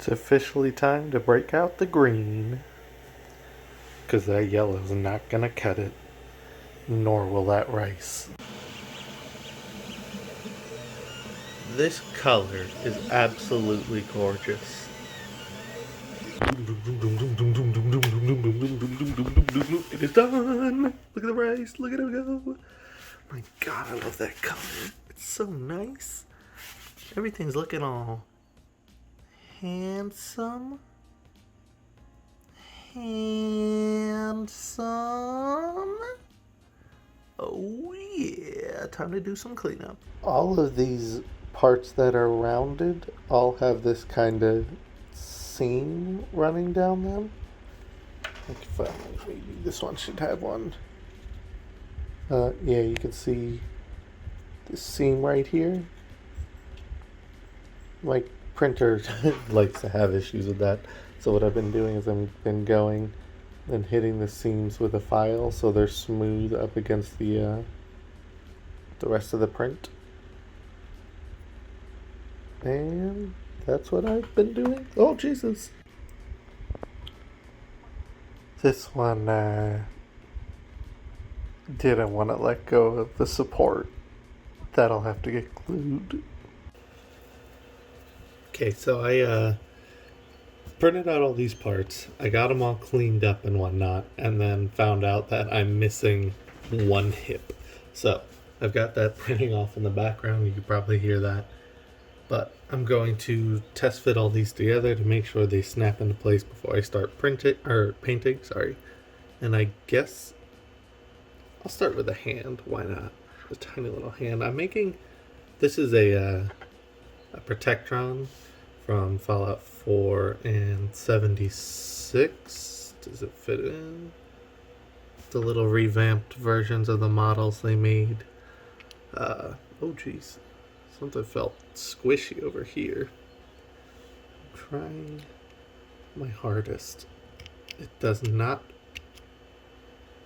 It's officially time to break out the green. Because that yellow's not going to cut it. Nor will that rice. This color is absolutely gorgeous. It is done! Look at the rice, look at it go! My god, I love that color. It's so nice. Everything's looking all handsome. Oh yeah, time to do some cleanup. All of these parts that are rounded all have this kind of seam running down them. Like maybe this one should have one. Yeah, you can see this seam right here. My printer likes to have issues with that. So what I've been doing is I've been going and hitting the seams with a file so they're smooth up against the rest of the print. And that's what I've been doing. Oh, Jesus. This one didn't want to let go of the support. That'll have to get glued. Okay, so I printed out all these parts. I got them all cleaned up and whatnot, and then found out that I'm missing one hip. So I've got that printing off in the background. You can probably hear that. But I'm going to test fit all these together to make sure they snap into place before I start painting. Sorry. And I guess I'll start with a hand. Why not? A tiny little hand. This is a Protectron from Fallout 4 and 76. Does it fit in? The little revamped versions of the models they made. Oh geez. Something felt squishy over here. I'm trying my hardest. It does not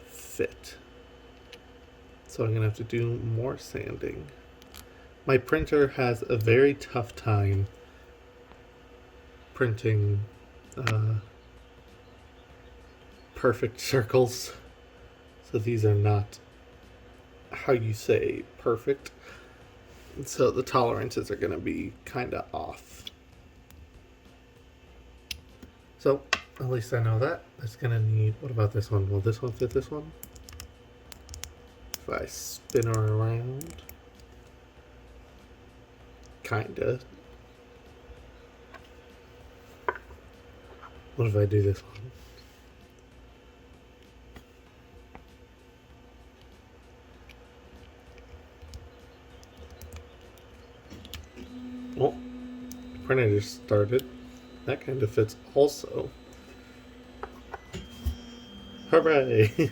fit. So I'm going to have to do more sanding. My printer has a very tough time printing perfect circles. So these are not how you say perfect. So the tolerances are going to be kind of off. So at least I know that. It's going to need, what about this one? Will this one fit this one? If I spin her around. Kinda. What if I do this one? Well, printer just started. That kind of fits also. Hooray!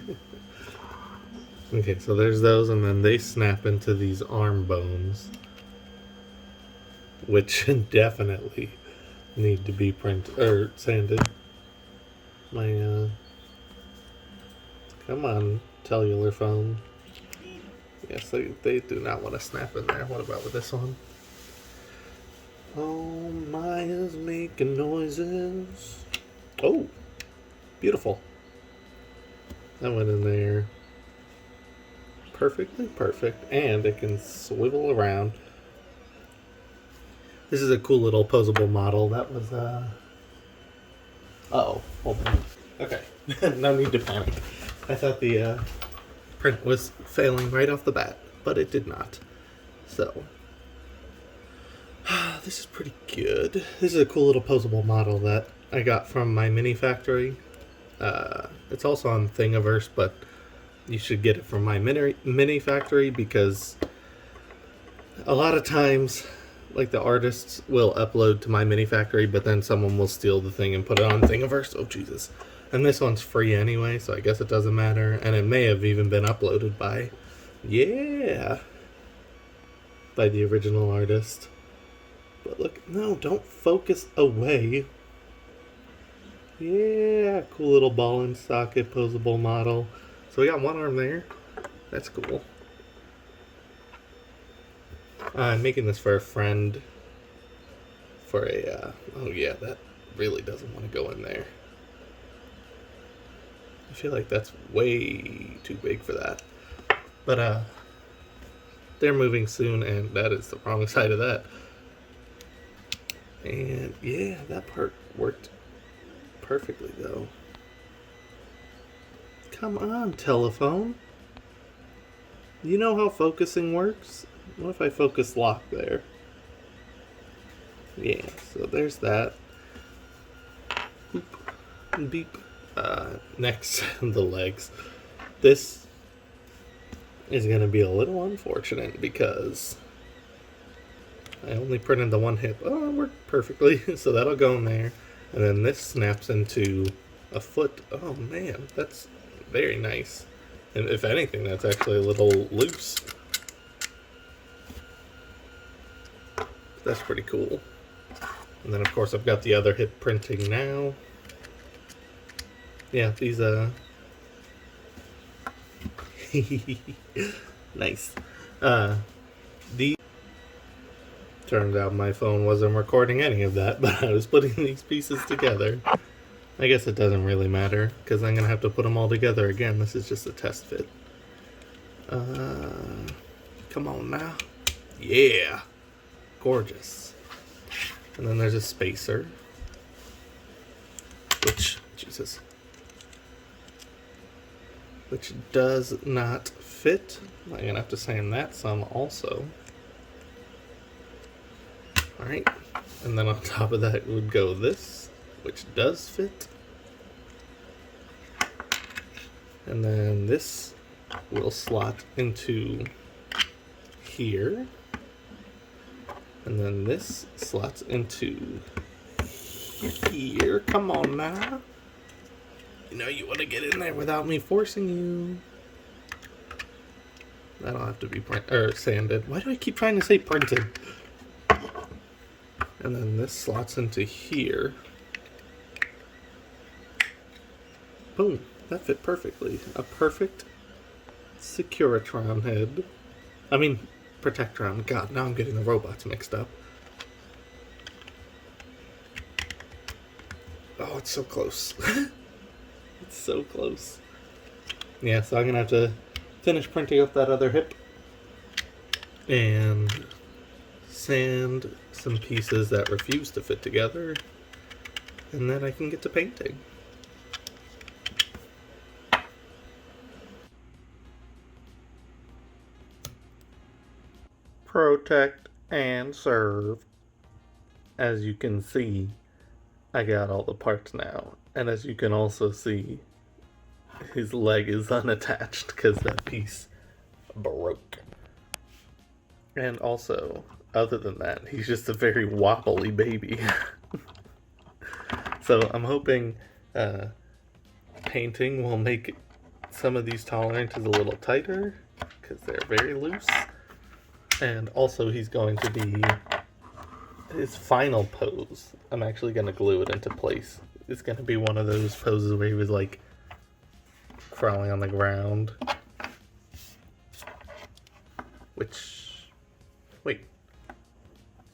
Okay, so there's those, and then they snap into these arm bones, which definitely need to be sanded. My come on, cellular phone. Yes, they do not want to snap in there. What about with this one? Oh, Maya's making noises. Oh, beautiful. That went in there perfectly perfect, and it can swivel around. This is a cool little posable model. That was uh-oh, hold on. Okay, no need to panic. I thought the print was failing right off the bat, but it did not. So this is pretty good. This is a cool little posable model that I got from my mini factory. It's also on Thingiverse, but you should get it from my mini factory because a lot of times, like, the artists will upload to my mini factory, but then someone will steal the thing and put it on Thingiverse. Oh Jesus! And this one's free anyway, so I guess it doesn't matter. And it may have even been uploaded by the original artist. But look, no, don't focus away. Yeah, cool little ball and socket posable model. So we got one arm there. That's cool. I'm making this for a friend for a, oh yeah, that really doesn't want to go in there. I feel like that's way too big for that. But, they're moving soon, and that is the wrong side of that. And yeah, that part worked perfectly, though. Come on, telephone. You know how focusing works? What if I focus lock there? Yeah, so there's that. Boop. Beep. Next, the legs. This is going to be a little unfortunate because I only printed the one hip. Oh, it worked perfectly, so that'll go in there. And then this snaps into a foot. Oh man, that's very nice. And if anything, that's actually a little loose. That's pretty cool. And then of course I've got the other hip printing now. Yeah, these nice. These turned out my phone wasn't recording any of that, but I was putting these pieces together. I guess it doesn't really matter, because I'm going to have to put them all together again. This is just a test fit. Come on now. Yeah. Gorgeous. And then there's a spacer. Jesus. Which does not fit. I'm going to have to sand that some also. Alright. And then on top of that would go this, which does fit. And then this will slot into here. And then this slots into here. Come on now. You know you want to get in there without me forcing you. That'll have to be sanded. Why do I keep trying to say printed? And then this slots into here. Boom. That fit perfectly. A perfect Securitron head. I mean, Protectron. God, now I'm getting the robots mixed up. Oh, it's so close. It's so close. Yeah, so I'm going to have to finish printing up that other hip and sand some pieces that refuse to fit together, and then I can get to painting. Protect and serve. As you can see, I got all the parts now, and as you can also see, his leg is unattached because that piece broke. And also, other than that, he's just a very wobbly baby. So I'm hoping painting will make some of these tolerances a little tighter because they're very loose. And also he's going to be, his final pose, I'm actually going to glue it into place. It's going to be one of those poses where he was like crawling on the ground. Which, wait,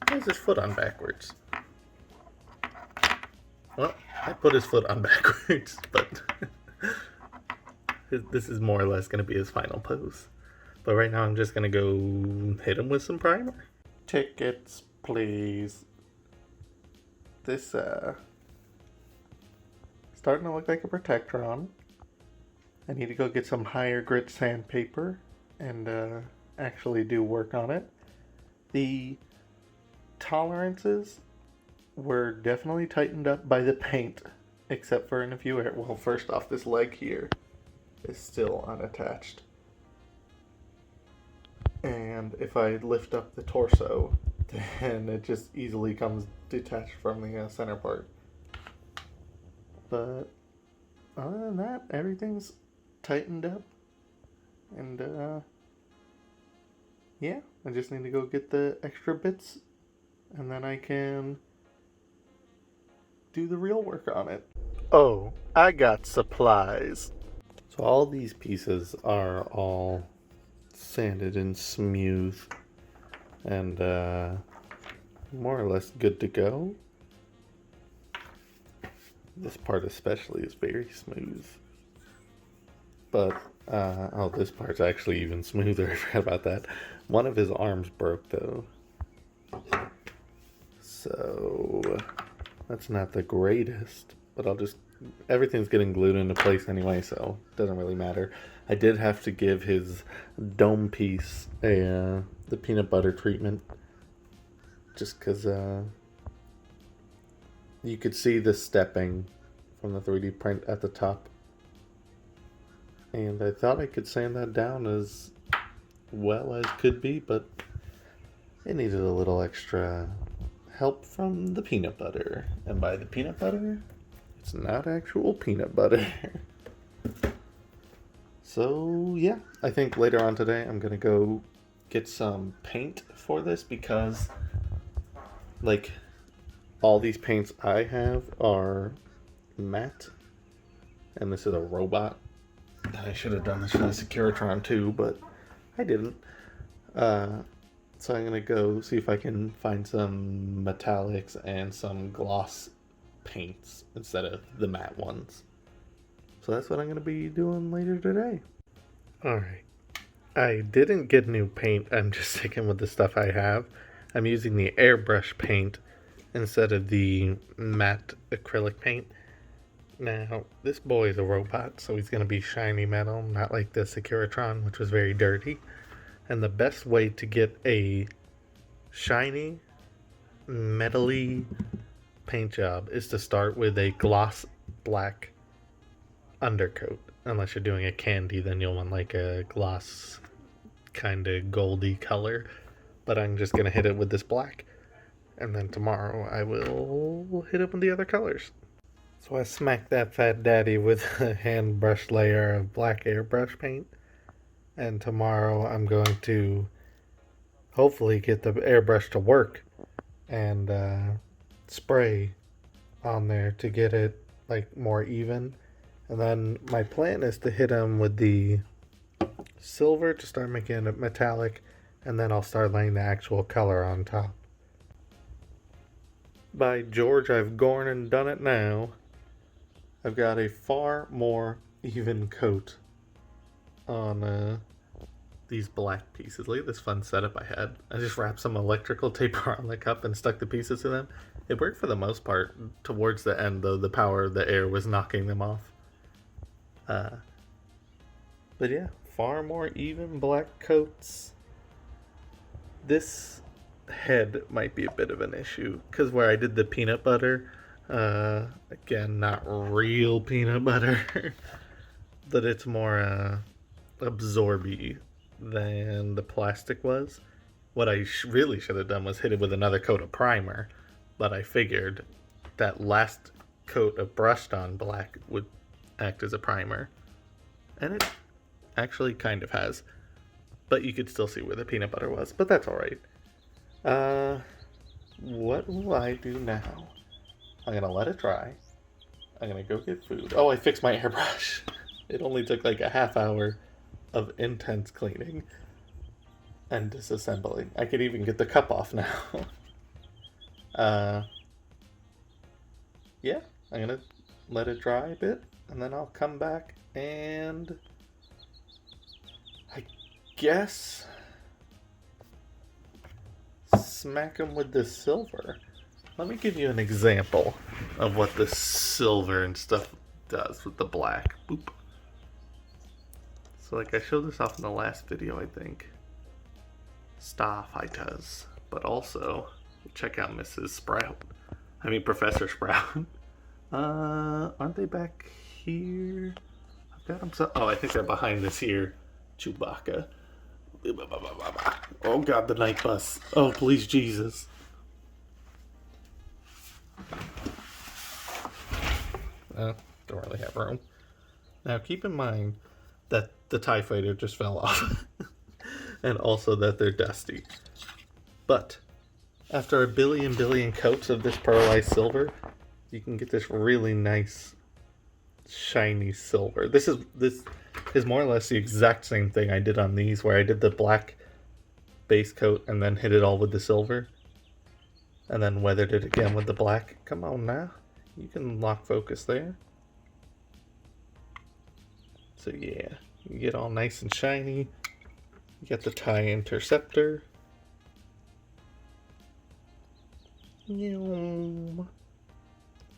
why is his foot on backwards? Well, I put his foot on backwards, but this is more or less going to be his final pose. But right now I'm just going to go hit him with some primer. Tickets, please. This, starting to look like a Protectron. I need to go get some higher grit sandpaper and actually do work on it. The tolerances were definitely tightened up by the paint, except for in a few areas. Well, first off, this leg here is still unattached. And if I lift up the torso, then it just easily comes detached from the center part. But other than that, everything's tightened up. And yeah, I just need to go get the extra bits, and then I can do the real work on it. Oh, I got supplies. So all these pieces are all sanded and smooth, and more or less good to go. This part especially is very smooth. But, oh, this part's actually even smoother. I forgot about that. One of his arms broke, though. So, that's not the greatest. But everything's getting glued into place anyway, so it doesn't really matter. I did have to give his dome piece the peanut butter treatment. Just because, you could see the stepping from the 3D print at the top. And I thought I could sand that down as well as could be, but it needed a little extra help from the peanut butter. And by the peanut butter, it's not actual peanut butter. So, yeah, I think later on today I'm going to go get some paint for this because, like, all these paints I have are matte, and this is a robot. I should have done this for the Securitron too, but I didn't. So I'm gonna go see if I can find some metallics and some gloss paints instead of the matte ones. So that's what I'm gonna be doing later today. Alright. I didn't get new paint, I'm just sticking with the stuff I have. I'm using the airbrush paint instead of the matte acrylic paint. Now, this boy is a robot, so he's going to be shiny metal, not like the Securitron, which was very dirty. And the best way to get a shiny, metally paint job is to start with a gloss black undercoat. Unless you're doing a candy, then you'll want like a gloss kind of goldy color. But I'm just going to hit it with this black. And then tomorrow I will hit it with the other colors. So I smacked that fat daddy with a hand brush layer of black airbrush paint. And tomorrow I'm going to hopefully get the airbrush to work and spray on there to get it like more even. And then my plan is to hit him with the silver to start making it metallic, and then I'll start laying the actual color on top. By George, I've gone and done it now. I've got a far more even coat on these black pieces. Look at this fun setup I had. I just wrapped some electrical tape around the cup and stuck the pieces to them. It worked for the most part. Towards the end, though, the power of the air was knocking them off. But yeah, far more even black coats. This head might be a bit of an issue, because where I did the peanut butter, again, not real peanut butter, but it's more absorby than the plastic was. What I really should have done was hit it with another coat of primer, but I figured that last coat of brushed on black would act as a primer, and it actually kind of has, but you could still see where the peanut butter was, but that's alright. What will I do now? I'm gonna let it dry. I'm gonna go get food. Oh, I fixed my airbrush. It only took like a half hour of intense cleaning and disassembling. I could even get the cup off now. Yeah, I'm gonna let it dry a bit, and then I'll come back and I guess smack them with the silver. Let me give you an example of what the silver and stuff does with the black. Boop. So like I showed this off in the last video, I think. Starfighters. But also, check out Mrs. Sprout. I mean Professor Sprout. Aren't they back here? I've got them so... Oh, I think they're behind this here. Chewbacca. Oh god, the night bus. Oh, please, Jesus. Don't really have room. Now, keep in mind that the TIE Fighter just fell off. And also that they're dusty. But, after a billion coats of this pearlized silver, you can get this really nice, shiny silver. This is more or less the exact same thing I did on these, where I did the black base coat and then hit it all with the silver. and then weathered it again with the black. Come on now. You can lock focus there. So yeah, you get all nice and shiny. You get the tie interceptor.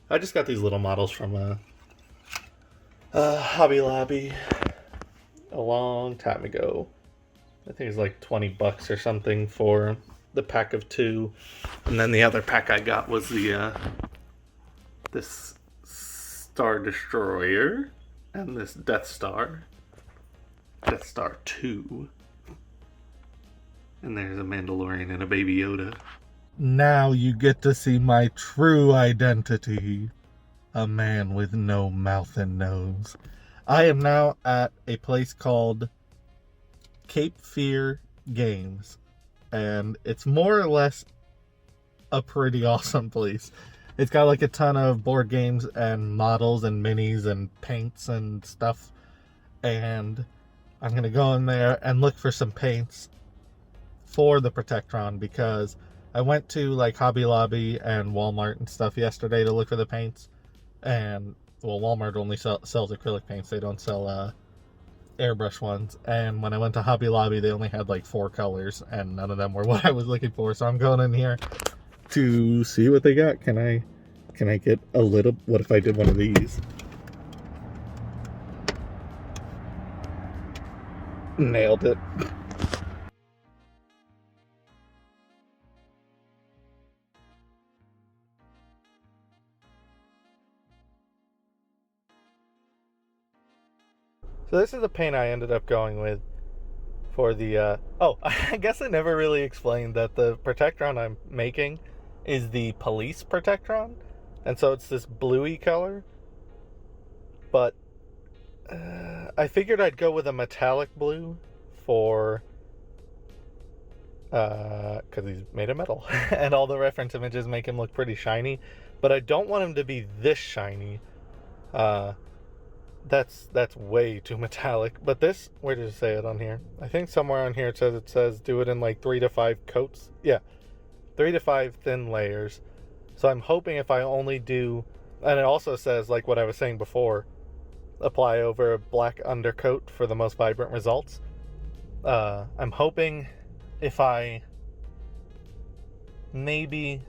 I just got these little models from Hobby Lobby a long time ago. I think it's like 20 bucks or something for the pack of 2. And then the other pack I got was the this Star Destroyer and this Death Star 2. And there's a Mandalorian and a Baby Yoda. Now you get to see my true identity. A man with no mouth and nose. I am now at a place called Cape Fear Games. And it's more or less a pretty awesome place. It's got like a ton of board games and models and minis and paints and stuff. And I'm going to go in there and look for some paints for the Protectron, because I went to like Hobby Lobby and Walmart and stuff yesterday to look for the paints. And, well, Walmart only sells acrylic paints. They don't sell airbrush ones. And when I went to Hobby Lobby, they only had like 4 colors, and none of them were what I was looking for. So I'm going in here to see what they got. Can I get a little... What if I did one of these? Nailed it. So this is the paint I ended up going with for the, oh, I guess I never really explained that the Protectron I'm making is the police Protectron. And so it's this bluey color. But I figured I'd go with a metallic blue for, because he's made of metal. And all the reference images make him look pretty shiny. But I don't want him to be this shiny. That's way too metallic. But this, where does it say it on here? I think somewhere on here it says do it in like 3 to 5 coats. Yeah, 3 to 5 thin layers. So I'm hoping if I only do, and it also says, like what I was saying before, apply over a black undercoat for the most vibrant results. I'm hoping if I maybe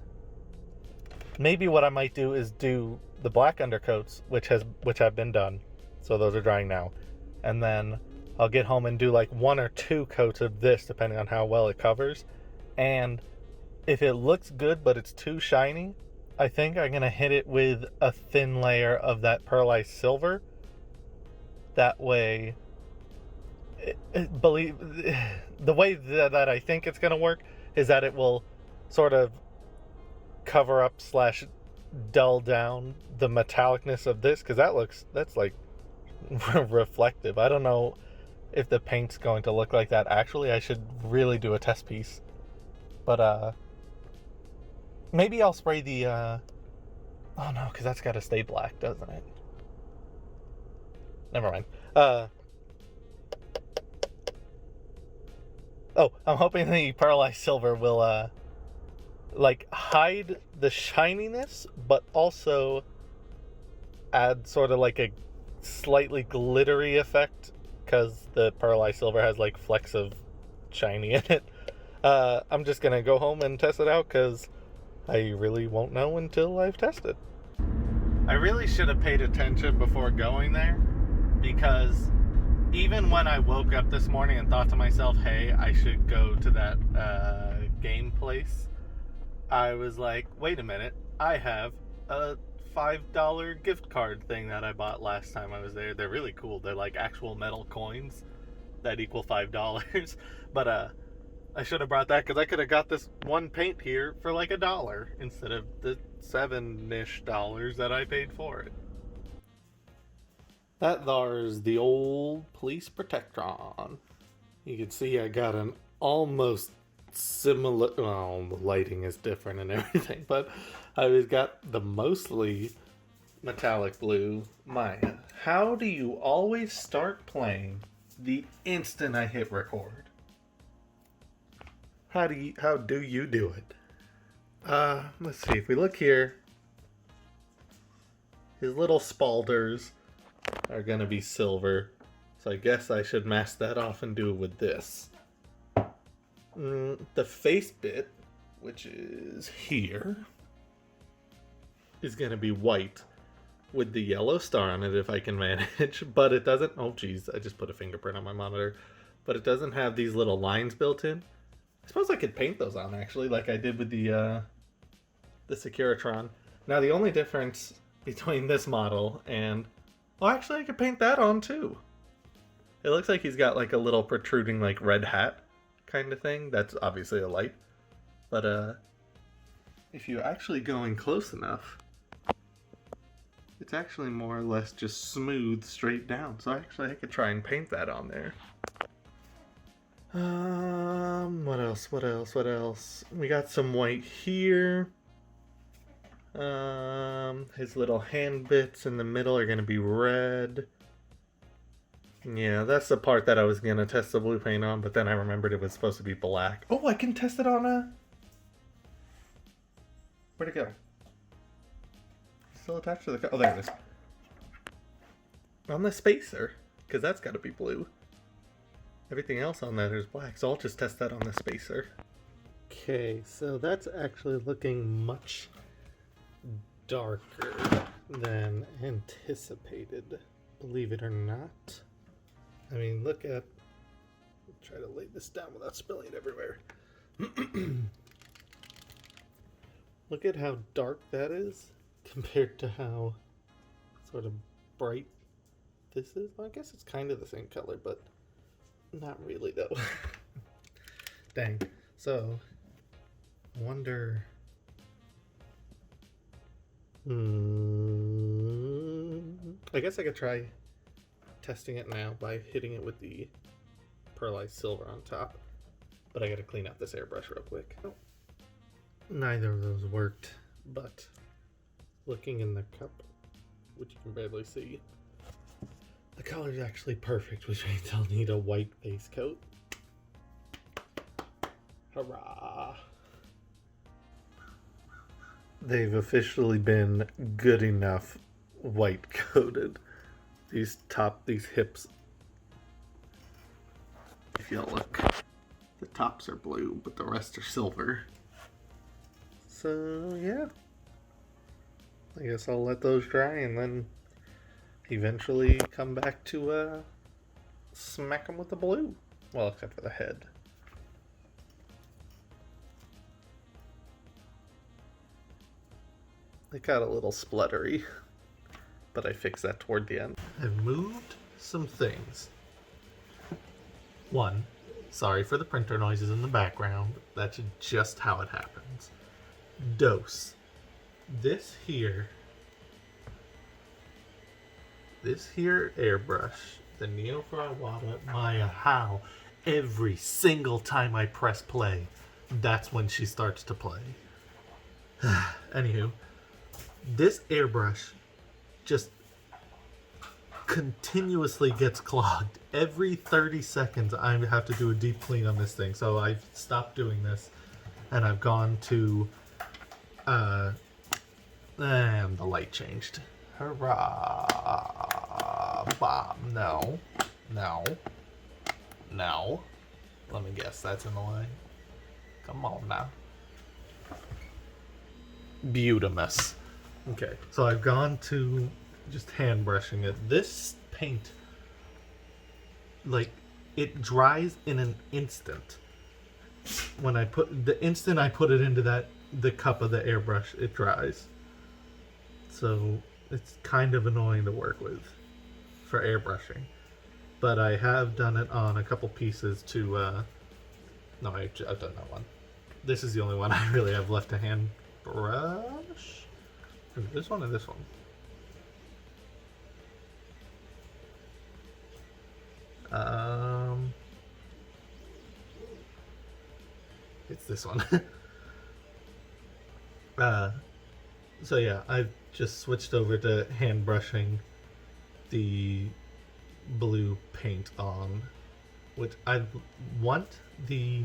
what I might do is do the black undercoats, which have been done. So those are drying now. And then I'll get home and do like 1 or 2 coats of this, depending on how well it covers. And if it looks good, but it's too shiny, I think I'm going to hit it with a thin layer of that pearlized silver. That way, the way that I think it's going to work is that it will sort of cover up / dull down the metallicness of this, because that's like reflective. I don't know if the paint's going to look like that. Actually, I should really do a test piece. But maybe I'll spray the oh no, because that's got to stay black, doesn't it? Never mind. Oh, I'm hoping the pearlized silver will like hide the shininess, but also add sort of like a slightly glittery effect, because the pearlized silver has like flecks of shiny in it. I'm just gonna go home and test it out, because I really won't know until I've tested. I really should have paid attention before going there, because even when I woke up this morning and thought to myself, hey, I should go to that game place, I was like, wait a minute, I have a $5 gift card thing that I bought last time I was there. They're really cool. They're like actual metal coins that equal $5. But I should have brought that, because I could have got this one paint here for like $1 instead of the $7-ish that I paid for it. That there's the old police Protectron. You can see I got an almost similar, well, the lighting is different and everything, but I've got the mostly metallic blue. Maya, how do you always start playing the instant I hit record? How do you do it? Let's see, if we look here, his little spalders are gonna be silver. So I guess I should mask that off and do it with this. The face bit, which is here, is gonna be white with the yellow star on it if I can manage, but it doesn't, oh geez, I just put a fingerprint on my monitor, but it doesn't have these little lines built in. I suppose I could paint those on actually, like I did with the Securitron. Now the only difference between this model and, well actually I could paint that on too. It looks like he's got like a little protruding like red hat kind of thing. That's obviously a light. But if you're actually going close enough, it's actually more or less just smooth straight down. So actually I could try and paint that on there. What else? We got some white here. His little hand bits in the middle are gonna be red. Yeah, that's the part that I was gonna test the blue paint on, but then I remembered it was supposed to be black. Oh, I can test it on a... Where'd it go? Still attached to the... Oh, there it is. On the spacer, because that's gotta be blue. Everything else on that is black, so I'll just test that on the spacer. Okay, so that's actually looking much darker than anticipated, believe it or not. I mean, look at... Try to lay this down without spilling it everywhere. Look at how dark that is compared to how sort of bright this is. Well, I guess it's kind of the same color, but not really though. Dang. So, I wonder... I guess I could try testing it now by hitting it with the pearlized silver on top, but I gotta clean out this airbrush real quick. Oh. Neither of those worked, but looking in the cup, which you can barely see, the color's actually perfect, which means I'll need a white base coat. Hurrah! They've officially been good enough white coated. These hips, if you look, the tops are blue, but the rest are silver. So yeah, I guess I'll let those dry and then eventually come back to smack them with the blue. Well, except for the head. It got a little spluttery, but I fixed that toward the end. I've moved some things. One, sorry for the printer noises in the background. That's just how it happens. Dose. This here airbrush, the Neo for Iwata Maya, how every single time I press play, that's when she starts to play. Anywho, this airbrush just continuously gets clogged. Every 30 seconds I have to do a deep clean on this thing. So I've stopped doing this and I've gone to and the light changed. Hurrah! Bob. No. Let me guess, that's in the way. Come on now. Beautimus. Okay, so I've gone to just hand brushing it. This paint, like, it dries in an instant. When the instant I put it into the cup of the airbrush, it dries. So it's kind of annoying to work with for airbrushing. But I have done it on a couple pieces to, no, I've done that one. This is the only one I really have left to hand brush. This one or this one? It's this one. So yeah, I've just switched over to hand brushing the blue paint on, which I want the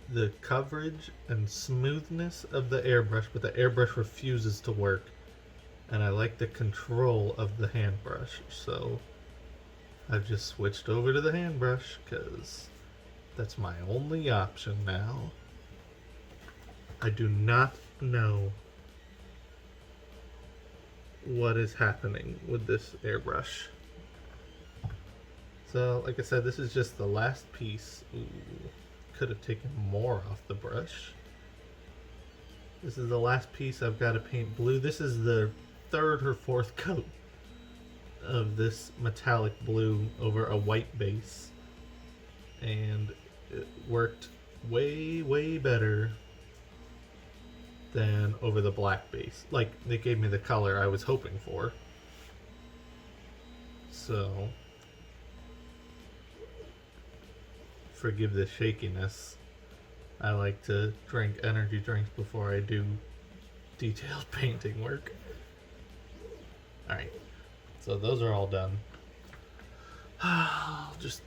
the coverage and smoothness of the airbrush, but the airbrush refuses to work. And I like the control of the hand brush, so I've just switched over to the hand brush because that's my only option now. I do not know what is happening with this airbrush. So, like I said, this is just the last piece. Ooh, could have taken more off the brush. This is the last piece I've got to paint blue. This is the third or fourth coat of this metallic blue over a white base. And it worked way better than over the black base. Like, they gave me the color I was hoping for. So, forgive the shakiness. I like to drink energy drinks before I do detailed painting work. Alright, so those are all done. I'll just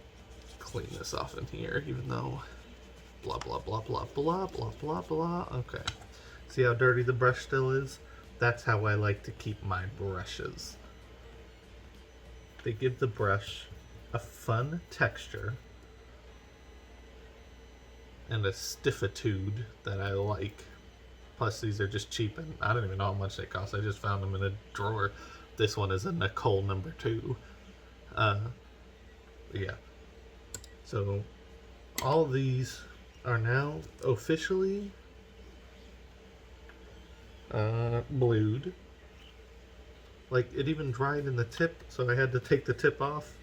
clean this off in here, even though blah blah blah blah blah blah blah blah. Okay. See how dirty the brush still is? That's how I like to keep my brushes. They give the brush a fun texture and a stiffitude that I like. Plus these are just cheap and I don't even know how much they cost. I just found them in a drawer. This one is a Nicole number 2. Yeah. So all of these are now officially blued. Like, it even dried in the tip, so I had to take the tip off.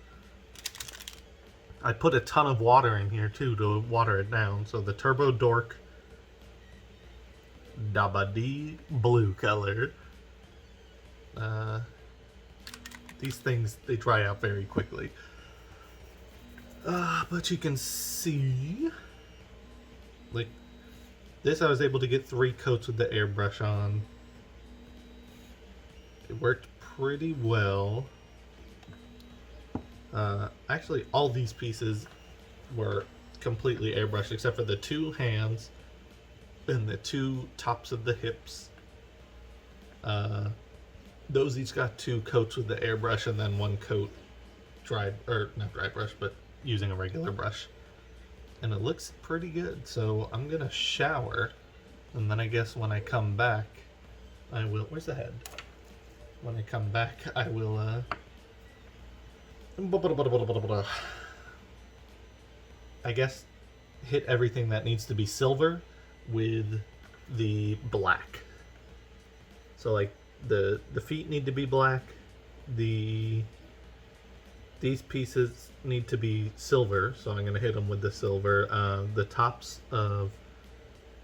I put a ton of water in here too to water it down. So the Turbo Dork Dabadi blue color. These things, they dry out very quickly. But you can see, like, this I was able to get 3 coats with the airbrush on. It worked pretty well. Actually, all these pieces were completely airbrushed except for the 2 hands and the 2 tops of the hips. Those each got 2 coats with the airbrush and then 1 coat dry, or not dry brush, but using a regular brush. And it looks pretty good, so I'm gonna shower, and then I guess when I come back, I will, where's the head? When I come back, I will, I guess, hit everything that needs to be silver with the black. So, like, the feet need to be black, these pieces need to be silver, so I'm going to hit them with the silver. The tops of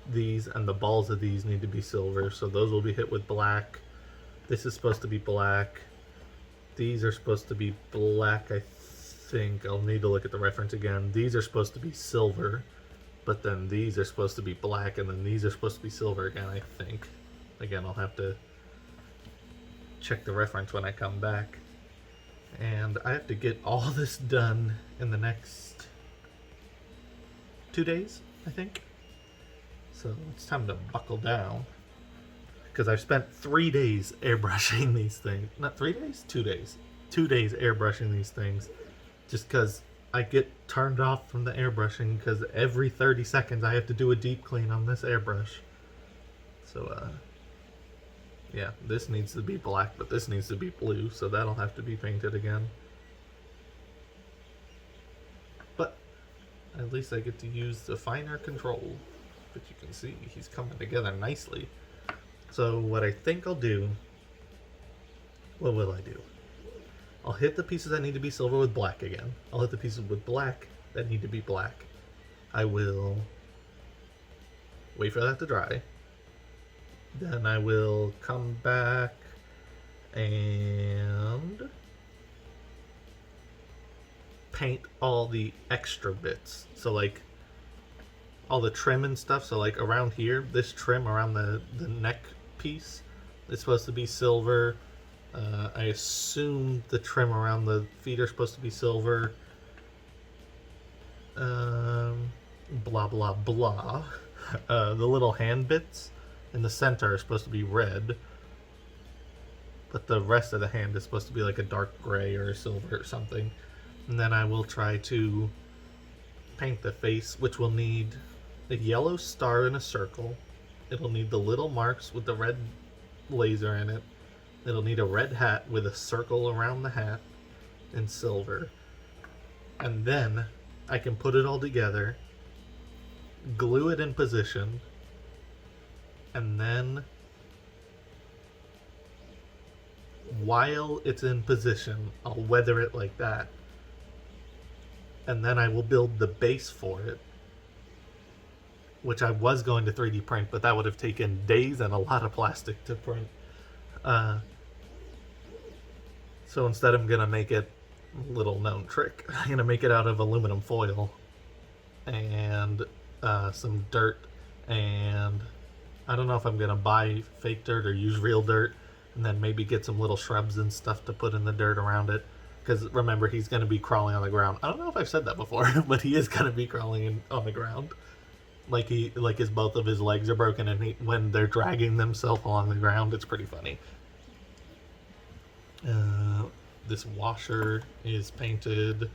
these and the balls of these need to be silver, so those will be hit with black. This is supposed to be black. These are supposed to be black, I think. I'll need to look at the reference again. These are supposed to be silver, but then these are supposed to be black, and then these are supposed to be silver again, I think. Again, I'll have to check the reference when I come back. And I have to get all this done in the next 2 days, I think. So it's time to buckle down. Because I've spent 3 days airbrushing these things. Not 3 days? 2 days. 2 days airbrushing these things. Just because I get turned off from the airbrushing because every 30 seconds I have to do a deep clean on this airbrush. So, yeah, this needs to be black, but this needs to be blue, so that'll have to be painted again. But at least I get to use the finer control. But you can see he's coming together nicely. So what I think I'll do, what will I do? I'll hit the pieces that need to be silver with black again. I'll hit the pieces with black that need to be black. I will wait for that to dry. Then I will come back and paint all the extra bits. So like all the trim and stuff. So like around here, this trim around the neck piece is supposed to be silver. I assume the trim around the feet are supposed to be silver. blah blah blah. The little hand bits in the center are supposed to be red, but the rest of the hand is supposed to be like a dark gray or a silver or something. And then I will try to paint the face, which will need a yellow star in a circle. It'll need the little marks with the red laser in it. It'll need a red hat with a circle around the hat in silver. And then I can put it all together, glue it in position, and then while it's in position, I'll weather it like that. And then I will build the base for it, which I was going to 3D print, but that would have taken days and a lot of plastic to print. So instead I'm going to make it, little known trick, I'm going to make it out of aluminum foil and some dirt, and I don't know if I'm going to buy fake dirt or use real dirt, and then maybe get some little shrubs and stuff to put in the dirt around it. Because remember, he's going to be crawling on the ground. I don't know if I've said that before, but he is going to be crawling on the ground. Like his both of his legs are broken, and when they're dragging themselves along the ground, it's pretty funny. This washer is painted.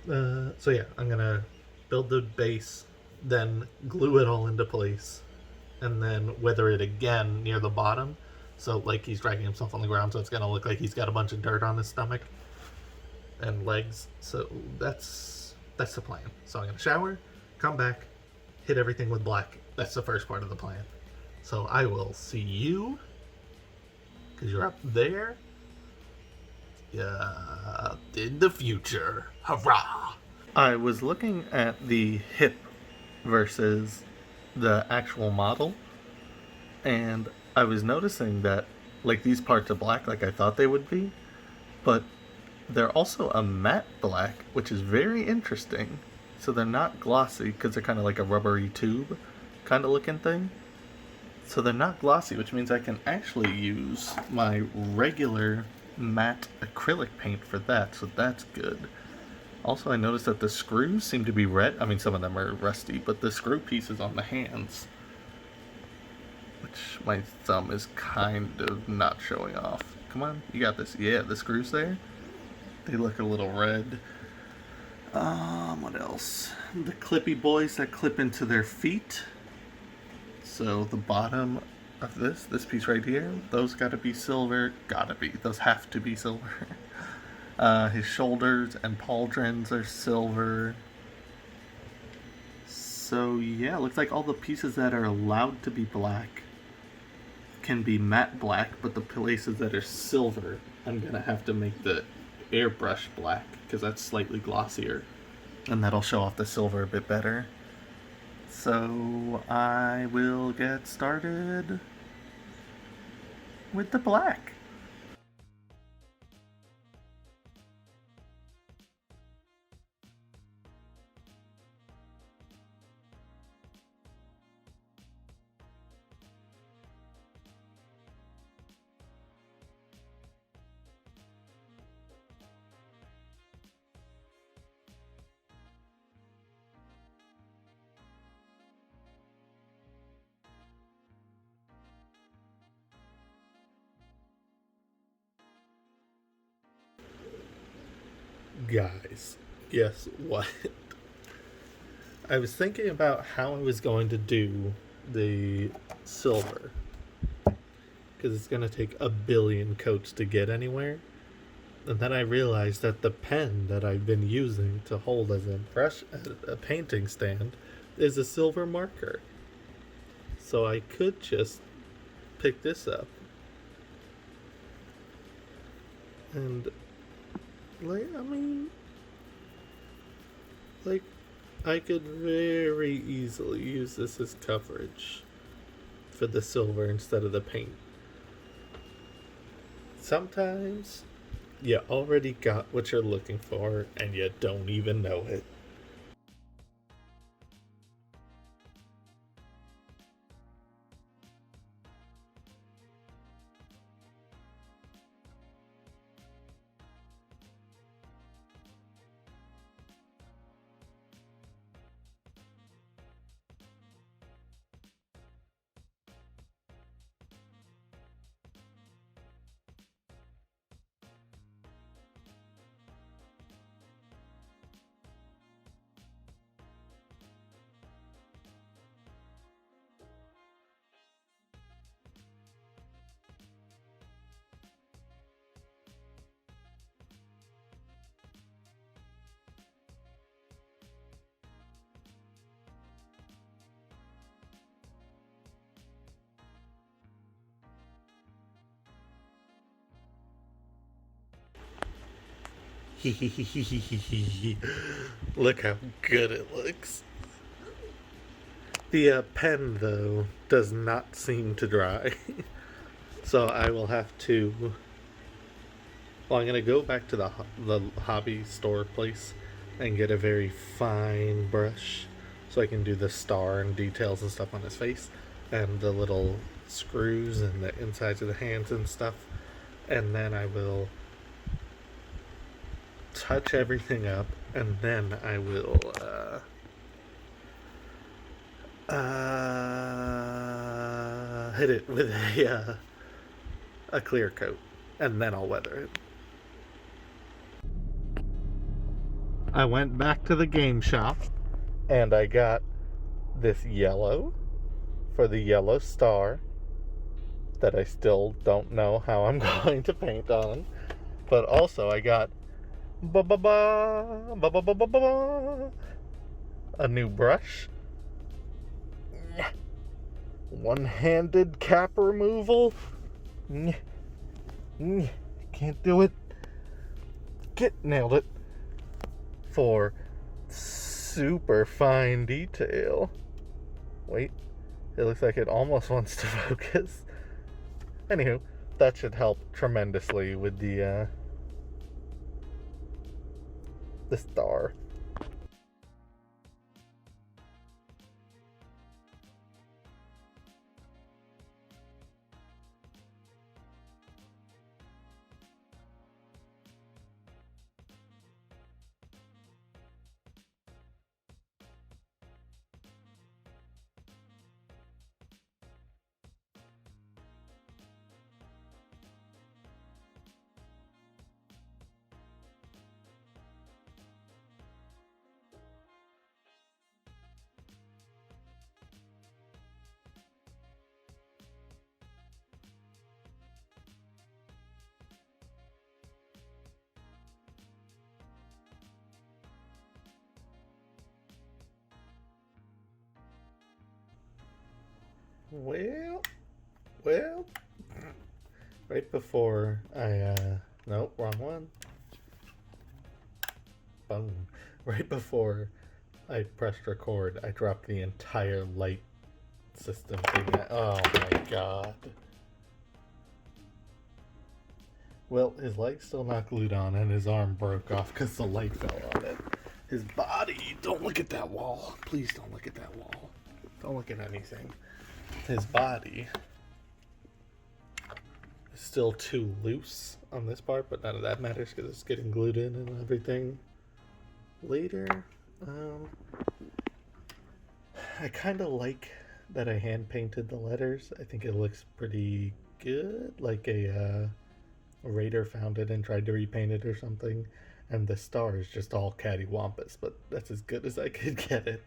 So yeah, I'm gonna build the base, then glue it all into place, and then weather it again near the bottom. So like he's dragging himself on the ground, so it's gonna look like he's got a bunch of dirt on his stomach and legs. So that's the plan. So I'm gonna shower, come back, hit everything with black. That's the first part of the plan. So I will see you, because you're up there, in the future. Hurrah! I was looking at the hip versus the actual model, and I was noticing that, like, these parts are black like I thought they would be, but they're also a matte black, which is very interesting. So they're not glossy, because they're kind of like a rubbery tube kind of looking thing. So they're not glossy, which means I can actually use my regular matte acrylic paint for that, so that's good. Also, I noticed that the screws seem to be red. I mean, some of them are rusty, but the screw pieces on the hands, which my thumb is kind of not showing off. Come on, you got this. Yeah, the screws there, they look a little red. What else? The clippy boys that clip into their feet. So the bottom of this piece right here, those gotta be silver. Those have to be silver. His shoulders and pauldrons are silver. So yeah, looks like all the pieces that are allowed to be black can be matte black, but the places that are silver, I'm gonna have to make the airbrush black, because that's slightly glossier, and that'll show off the silver a bit better. So I will get started with the black. Guys, guess what? I was thinking about how I was going to do the silver, because it's going to take a billion coats to get anywhere. And then I realized that the pen that I've been using to hold as a painting stand is a silver marker. So I could just pick this up and, I could very easily use this as coverage for the silver instead of the paint. Sometimes you already got what you're looking for and you don't even know it. Look how good it looks. The pen, though, does not seem to dry. So I will have to... Well, I'm going to go back to the hobby store place and get a very fine brush so I can do the star and details and stuff on his face and the little screws and the insides of the hands and stuff. And then I will touch everything up, and then I will hit it with a clear coat, and then I'll weather it. I went back to the game shop and I got this yellow for the yellow star that I still don't know how I'm going to paint on, but also I got a new brush, one-handed cap removal. Can't do it. Nailed it. For super fine detail. Wait, it looks like it almost wants to focus. Anywho, that should help tremendously with the star. Well, right before I, nope, wrong one. Boom. Right before I pressed record, I dropped the entire light system thing. Oh my god. Well, his leg's still not glued on, and his arm broke off because the light fell on it. His body, don't look at that wall. Please don't look at that wall. Don't look at anything. His body is still too loose on this part, but none of that matters because it's getting glued in and everything later. I kind of like that I hand painted the letters. I think it looks pretty good, like a raider found it and tried to repaint it or something, and the star is just all cattywampus, but that's as good as I could get it.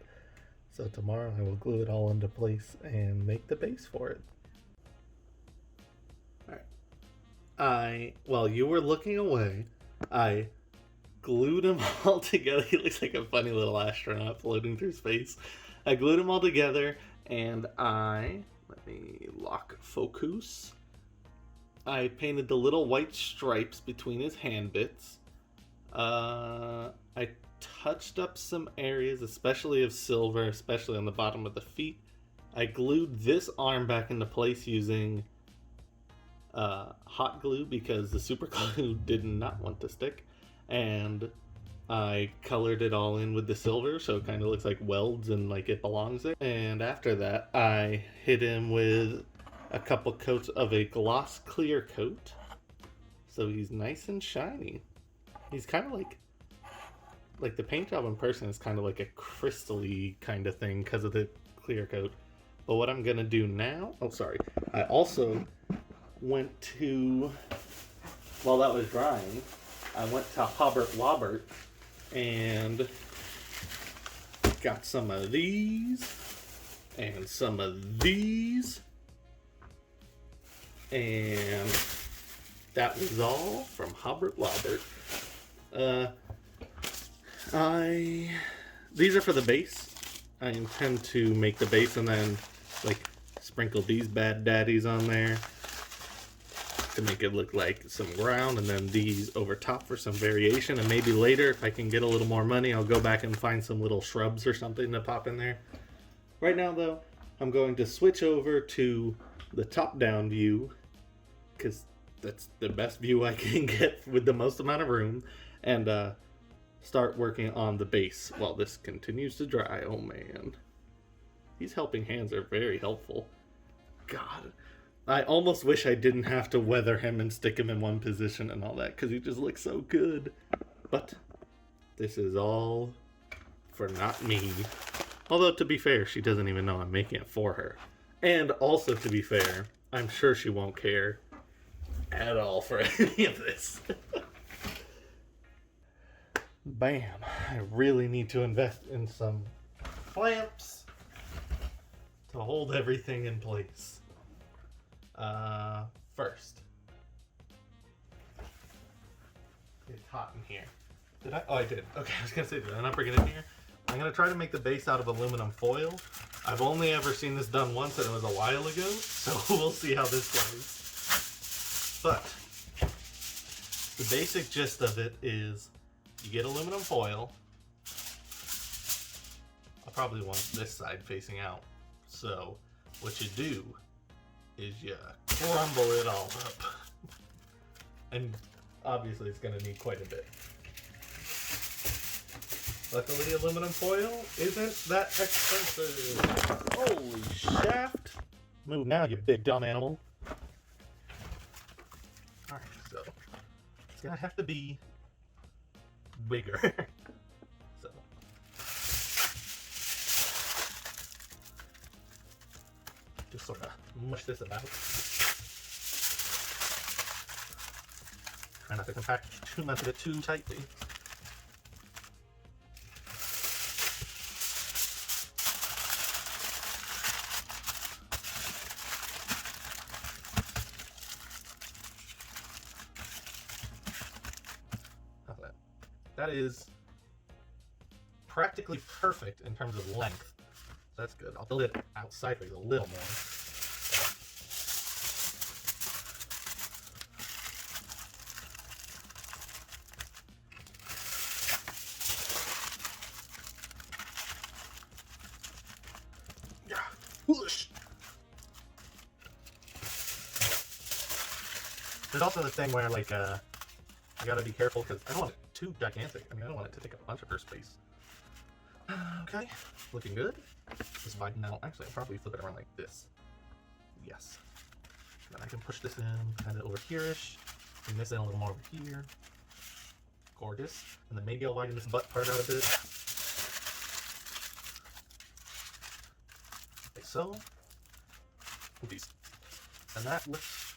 So tomorrow I will glue it all into place and make the base for it. Alright. While you were looking away, I glued them all together. He looks like a funny little astronaut floating through space. I glued them all together, and let me lock focus. I painted the little white stripes between his hand bits. I touched up some areas, especially of silver, especially on the bottom of the feet. I glued this arm back into place using hot glue because the super glue did not want to stick. And I colored it all in with the silver, so it kind of looks like welds and like it belongs there. And after that, I hit him with a couple coats of a gloss clear coat, so he's nice and shiny. He's kind of like the paint job in person is kind of like a crystal-y kind of thing because of the clear coat. But what I'm gonna do now, I also went to, while that was drying, I went to Hobbert Wobbert and got some of these and some of these, and that was all from Hobbert Wobbert. These are for the base. I intend to make the base and then like sprinkle these bad daddies on there. to make it look like some ground, and then these over top for some variation. And maybe later, if I can get a little more money, I'll go back and find some little shrubs or something to pop in there. Right now, though, I'm going to switch over to the top-down view, because that's the best view I can get with the most amount of room, and start working on the base while this continues to dry. Oh man. These helping hands are very helpful. God. I almost wish I didn't have to weather him and stick him in one position and all that, because he just looks so good. But this is all for not me. Although, to be fair, she doesn't even know I'm making it for her. And also, to be fair, I'm sure she won't care at all for any of this. Bam. I really need to invest in some clamps to hold everything in place. First. It's hot in here. Did I? Oh, I did. Okay, I was going to say, did I not bring it in here? I'm going to try to make the base out of aluminum foil. I've only ever seen this done once, and it was a while ago, so we'll see how this goes. But the basic gist of it is you get aluminum foil. I probably want this side facing out. So what you do is you crumble it all up. And obviously it's going to need quite a bit. Luckily, aluminum foil isn't that expensive. Holy shaft. Move now, you big dumb animal. Alright, so it's going to have to be bigger. So just sort of mush this about. Try not to compact too much of it too tightly. That is practically perfect in terms of length. So that's good. I'll build it out sideways a little more. Yeah. Whoosh. There's also the thing where, like, I gotta be careful because I don't want it too gigantic. I mean, I don't want it to take up a bunch of her space. Okay, looking good. This button now, actually, I'll probably flip it around like this. Yes. Then I can push this in kind of over here-ish. Bring this in a little more over here. Gorgeous. And then maybe I'll widen this butt part out a bit. Like so. Oopies. And that looks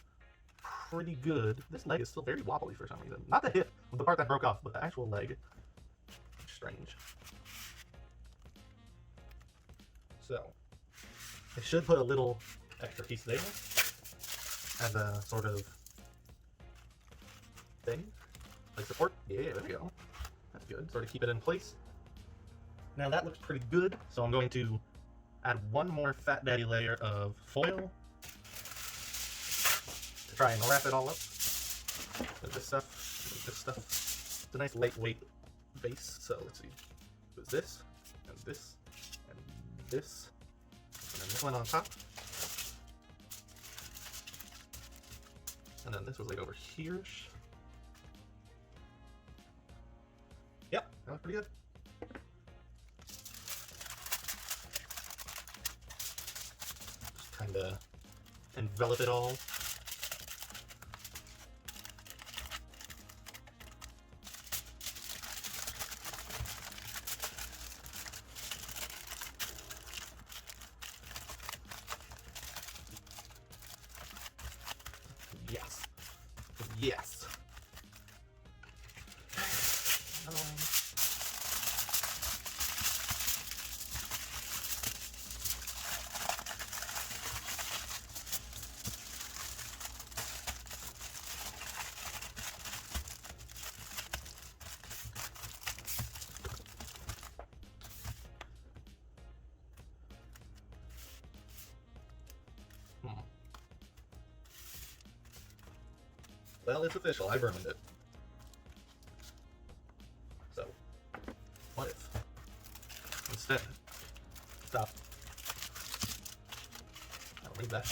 pretty good. This leg is still very wobbly for some reason. Not the hip, the part that broke off, but the actual leg. Strange. So, I should put a little extra piece there as a sort of thing, like support. Yeah, there we go. That's good. Sort of keep it in place. Now that looks pretty good, so I'm going to add one more fat daddy layer of foil to try and wrap it all up with this stuff. It's a nice lightweight base, so let's see. There's this, and this, and this, and then this one on top. And then this was like over here-ish. Yep, that was pretty good. Just kind of envelop it all. Yes. Yes. Well, it's official. I've ruined it. So, what if instead, stop. I don't need that.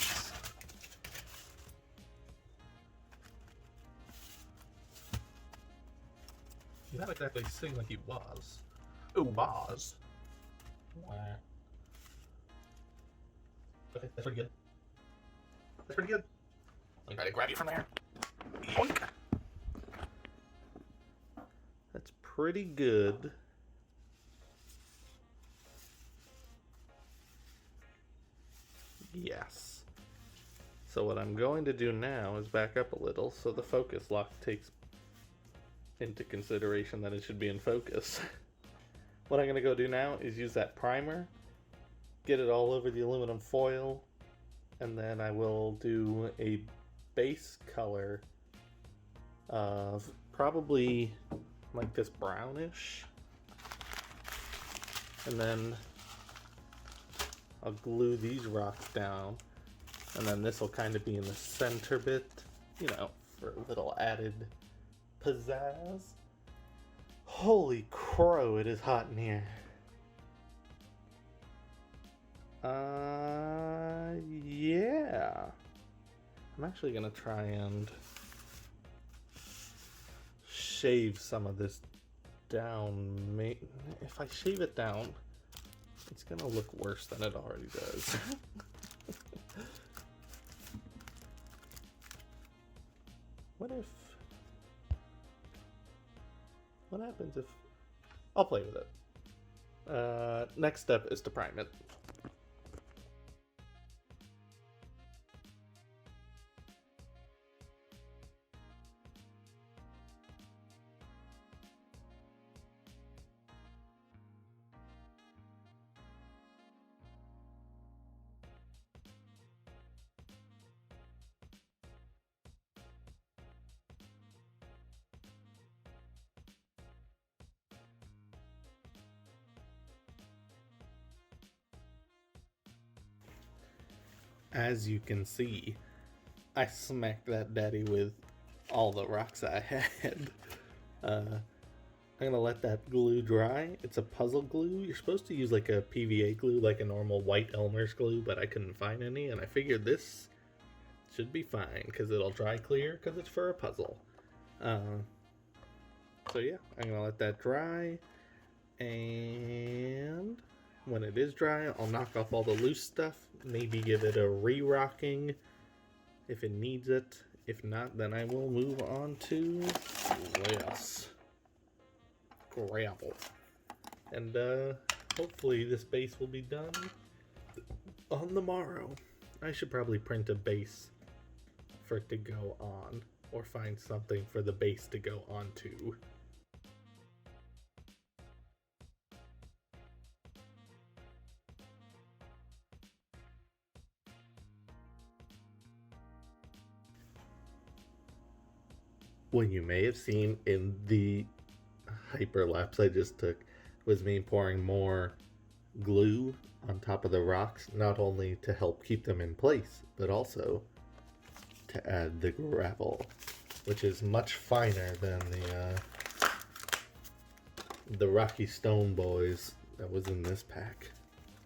You're not exactly sing like he was. Ooh, was. Wow. Okay, that's pretty good. That's pretty good. Let me try to grab you from there. Yoink. That's pretty good. Yes. So what I'm going to do now is back up a little so the focus lock takes into consideration that it should be in focus. What I'm going to go do now is use that primer, get it all over the aluminum foil, and then I will do a base color of probably like this brownish, and then I'll glue these rocks down, and then this will kind of be in the center bit, you know, for a little added pizzazz. Holy crow, it is hot in here. Yeah. I'm actually gonna try and shave some of this down. If I shave it down, it's gonna look worse than it already does. What happens if... I'll play with it. Next step is to prime it. As you can see, I smacked that daddy with all the rocks I had. I'm gonna let that glue dry. It's a puzzle glue. You're supposed to use like a PVA glue, like a normal white Elmer's glue, but I couldn't find any, and I figured this should be fine because it'll dry clear because it's for a puzzle. So yeah, I'm gonna let that dry, and when it is dry, I'll knock off all the loose stuff, maybe give it a re-rocking if it needs it. If not, then I will move on to this gravel. And hopefully this base will be done on the morrow. I should probably print a base for it to go on, or find something for the base to go onto. What you may have seen in the hyperlapse I just took was me pouring more glue on top of the rocks, not only to help keep them in place, but also to add the gravel, which is much finer than the Rocky Stone Boys that was in this pack,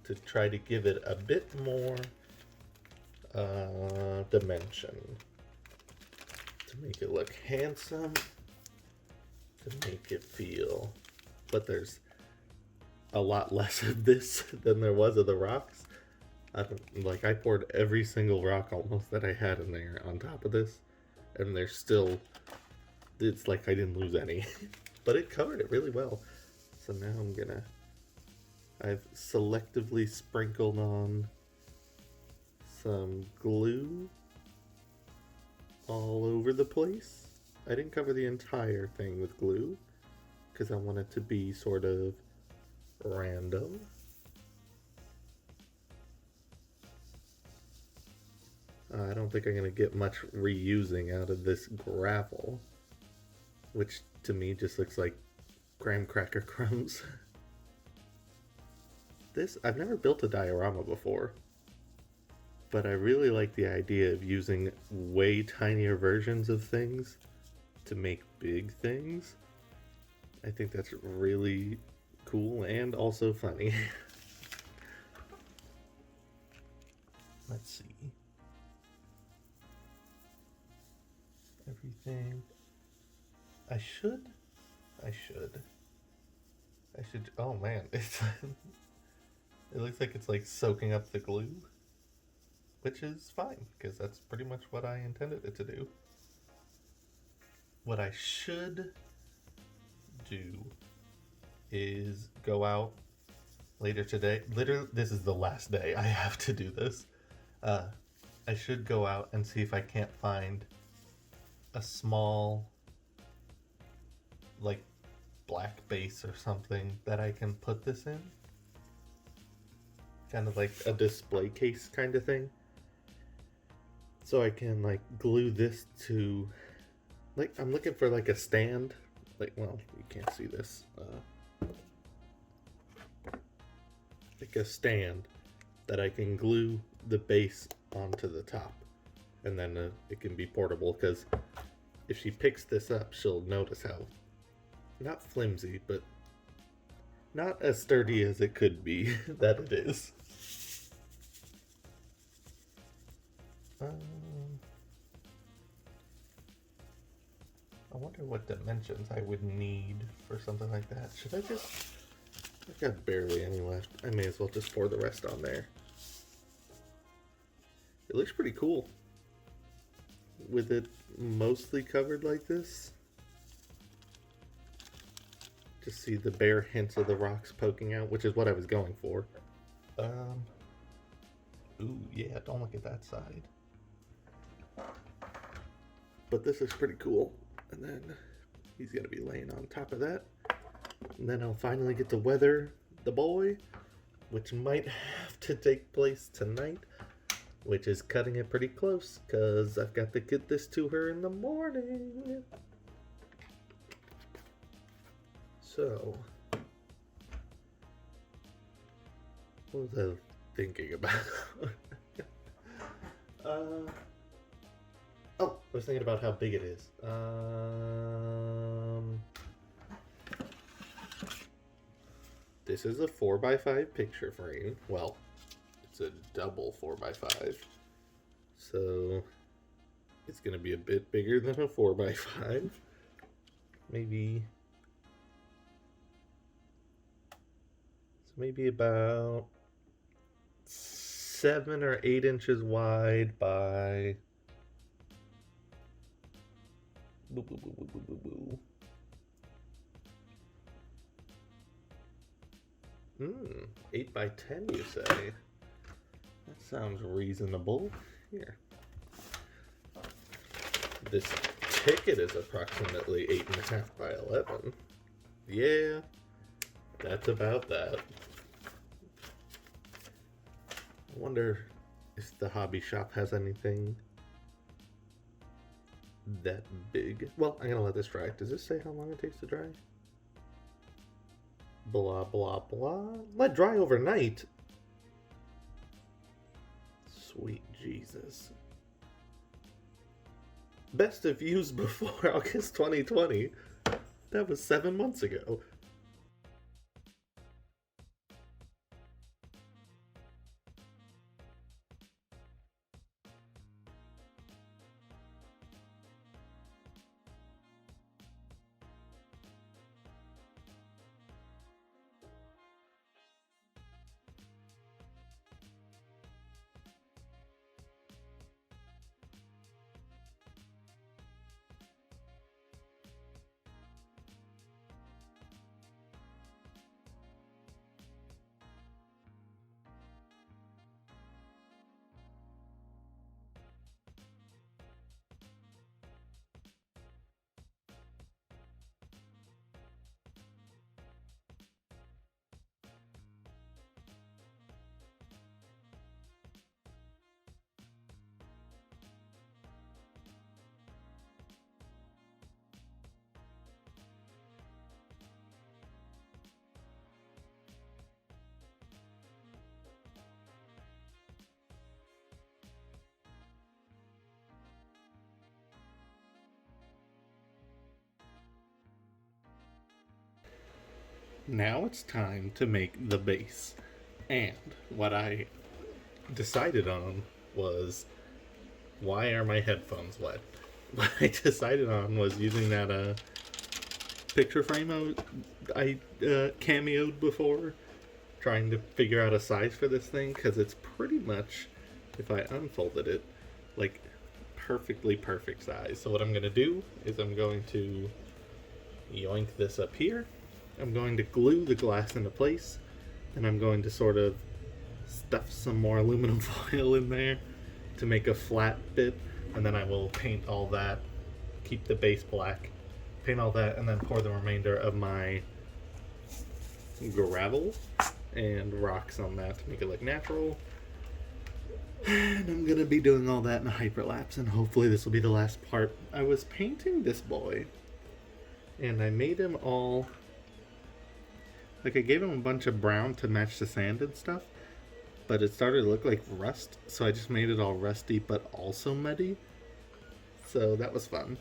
to try to give it a bit more dimension, to make it look handsome, to make it feel, but there's a lot less of this than there was of the rocks. I poured every single rock almost that I had in there on top of this, and there's still, it's like I didn't lose any. But it covered it really well. So now I've selectively sprinkled on some glue all over the place. I didn't cover the entire thing with glue because I want it to be sort of random. I don't think I'm going to get much reusing out of this gravel, which to me just looks like graham cracker crumbs. I've never built a diorama before. but I really like the idea of using way tinier versions of things to make big things. I think that's really cool and also funny. Let's see. Everything. I should. Oh man, it's it looks like it's like soaking up the glue, which is fine because that's pretty much what I intended it to do. What I should do is go out later today. Literally, this is the last day I have to do this. I should go out and see if I can't find a small, like, black base or something that I can put this in. Kind of like a display case kind of thing. So I can, like, glue this to, like, I'm looking for, like, a stand. Like, well, you can't see this. Like a stand that I can glue the base onto the top. And then it can be portable, because if she picks this up, she'll notice how, not flimsy, but not as sturdy as it could be that it is. I wonder what dimensions I would need for something like that. Should I just... I've got barely any left. I may as well just pour the rest on there. It looks pretty cool. With it mostly covered like this. Just see the bare hints of the rocks poking out, which is what I was going for. Ooh, yeah, don't look at that side. But this is pretty cool. And then he's gonna be laying on top of that. And then I'll finally get to weather the boy, which might have to take place tonight, which is cutting it pretty close, because I've got to get this to her in the morning. So, what was I thinking about? Oh, I was thinking about how big it is. This is a 4x5 picture frame. Well, it's a double 4x5. So, it's going to be a bit bigger than a 4x5. Maybe about 7 or 8 inches wide by 8 by 10, you say? That sounds reasonable. Here. This ticket is approximately 8.5 by 11. Yeah, that's about that. I wonder if the hobby shop has anything that big. Well, I'm gonna let this dry. Does this say how long it takes to dry? Blah, blah, blah. Let dry overnight. Sweet Jesus. Best of used before August 2020. That was 7 months ago. now it's time to make the base. And what I decided on was, why are my headphones wet? What I decided on was using that picture frame I cameoed before, trying to figure out a size for this thing, because it's pretty much, if I unfolded it, like perfectly perfect size. So what I'm going to do is I'm going to yoink this up here. I'm going to glue the glass into place, and I'm going to sort of stuff some more aluminum foil in there to make a flat bit, and then I will paint all that, keep the base black, paint all that, and then pour the remainder of my gravel and rocks on that to make it look natural. And I'm gonna be doing all that in a hyperlapse, and hopefully this will be the last part. I was painting this boy, and I made him all, like, I gave him a bunch of brown to match the sand and stuff, but it started to look like rust, so I just made it all rusty but also muddy. So that was fun.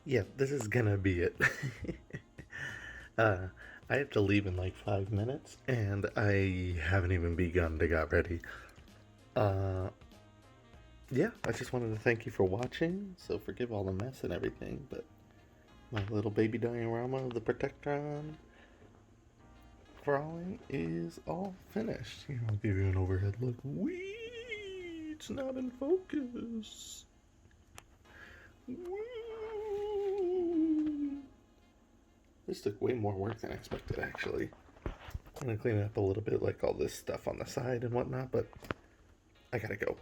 Yeah, this is gonna be it. uh, I have to leave in like 5 minutes, and I haven't even begun to get ready. Uh, yeah, I just wanted to thank you for watching, so forgive all the mess and everything, but my little baby diorama of the Protectron crawling is all finished. Here, I'll give you an overhead look. Whee! It's not in focus. Whee! This took way more work than I expected, actually. I'm gonna clean it up a little bit, like all this stuff on the side and whatnot, but I gotta go.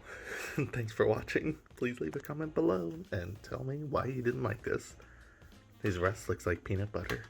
Thanks for watching. Please leave a comment below and tell me why you didn't like this. His rest looks like peanut butter.